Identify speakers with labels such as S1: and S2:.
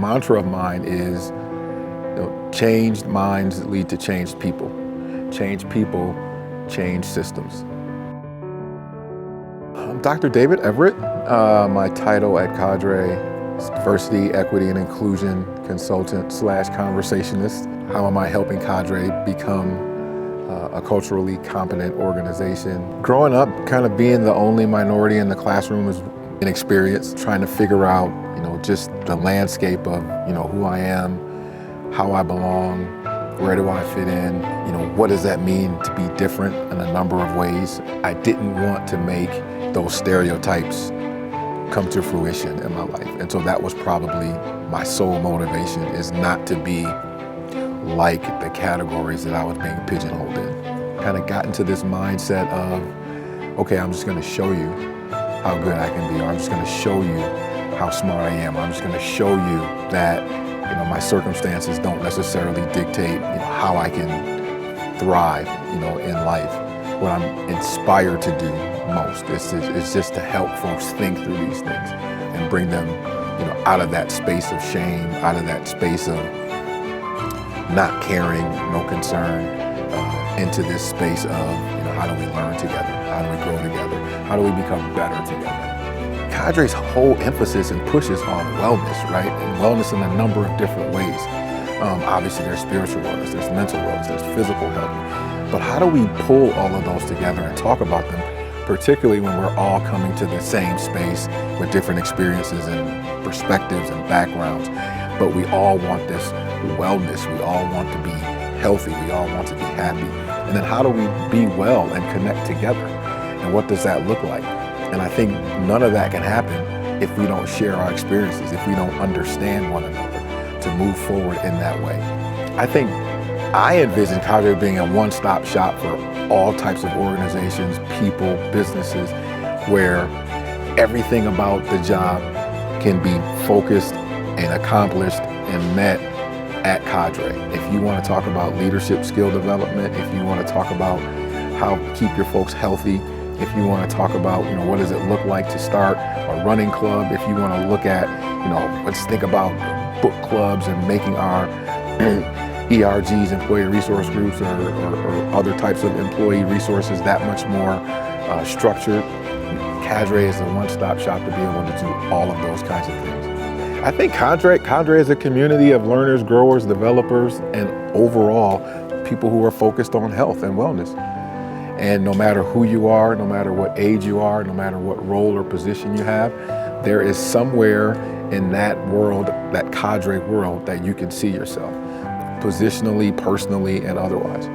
S1: Mantra of mine is, changed minds lead to changed people. Change people, change systems. I'm Dr. David Everett. My title at Cadre is Diversity, Equity, and Inclusion Consultant / Conversationalist. How am I helping Cadre become a culturally competent organization? Growing up, kind of being the only minority in the classroom is an experience, trying to figure out, just the landscape of, who I am, how I belong, where do I fit in, what does that mean to be different in a number of ways. I didn't want to make those stereotypes come to fruition in my life. And so that was probably my sole motivation, is not to be like the categories that I was being pigeonholed in. Kind of got into this mindset of, okay, I'm just gonna show you how good I can be, or I'm just gonna show you how smart I am, or I'm just gonna show you that my circumstances don't necessarily dictate how I can thrive in life. What I'm inspired to do most is just to help folks think through these things and bring them out of that space of shame, out of that space of not caring, no concern, into this space of how do we learn together, how do we grow together, how do we become better together. Cadre's whole emphasis and pushes on wellness, right? And wellness in a number of different ways. Obviously there's spiritual wellness, there's mental wellness, there's physical health. But how do we pull all of those together and talk about them, particularly when we're all coming to the same space with different experiences and perspectives and backgrounds, but we all want this wellness, we all want to be healthy, we all want to be happy. And then how do we be well and connect together? And what does that look like? And I think none of that can happen if we don't share our experiences, if we don't understand one another to move forward in that way. I think I envision Cadre being a one-stop shop for all types of organizations, people, businesses, where everything about the job can be focused and accomplished and met at Cadre. If you want to talk about leadership skill development, if you want to talk about how to keep your folks healthy, if you want to talk about, what does it look like to start a running club, if you want to look at, let's think about book clubs and making our ERGs, employee resource groups, or other types of employee resources that much more structured. Cadre is a one-stop shop to be able to do all of those kinds of things. I think Cadre is a community of learners, growers, developers, and overall people who are focused on health and wellness. And no matter who you are, no matter what age you are, no matter what role or position you have, there is somewhere in that world, that Cadre world, that you can see yourself, positionally, personally, and otherwise.